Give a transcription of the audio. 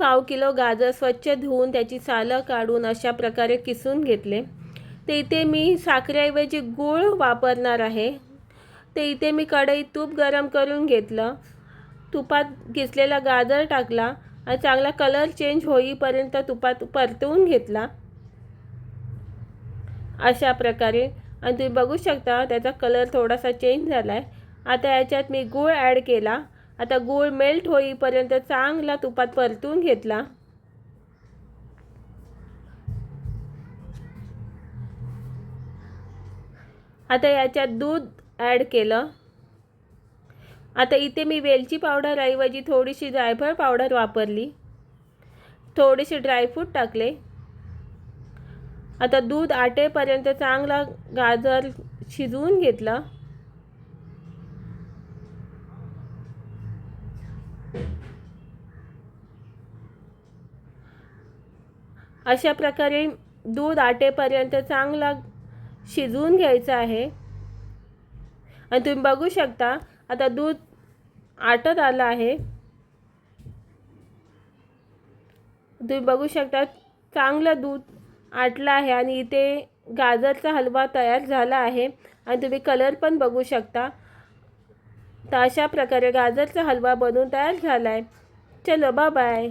पाव किलो गाजर स्वच्छ धुवून त्याची सालं काढून अशा प्रकारे किसून घेतले। ते इथे मी साखरेऐवजी गूळ वापरणार आहे। ते इथे मी कढईत तूप गरम करून घेतलं। तुपात किसलेला गाजर टाकला आणि चांगला कलर चेंज होईपर्यंत तुपात परतवून घेतला अशा प्रकारे। आणि तुम्ही बघू शकता त्याचा कलर थोडासा चेंज झाला आहे। आता याच्यात मी गूळ ॲड केला। आता गूळ मेल्ट होईपर्यंत चांगला तुपात परतून घेतला। आता याच्यात दूध ॲड केलं। आता इथे मी वेलची पावडर ऐवजी थोडीशी जायफळ पावडर वापरली। थोडेसे ड्रायफ्रूट टाकले। आता दूध आटेपर्यंत चांगला गाजर शिजवून घेतलं। अशा प्रकारे दूध आटेपर्यंत चांगला शिजवून घ्यायचं आहे। आणि तुम्ही बघू शकता आता दूध आटत आलं आहे। तुम्ही बघू शकता चांगलं दूध आटलं आहे आणि इथे गाजरचा हलवा तयार झाला आहे। आणि तुम्ही कलर पण बघू शकता। तर अशा प्रकारे गाजरचा हलवा बनवून तयार झाला आहे। चलो बाय बाय।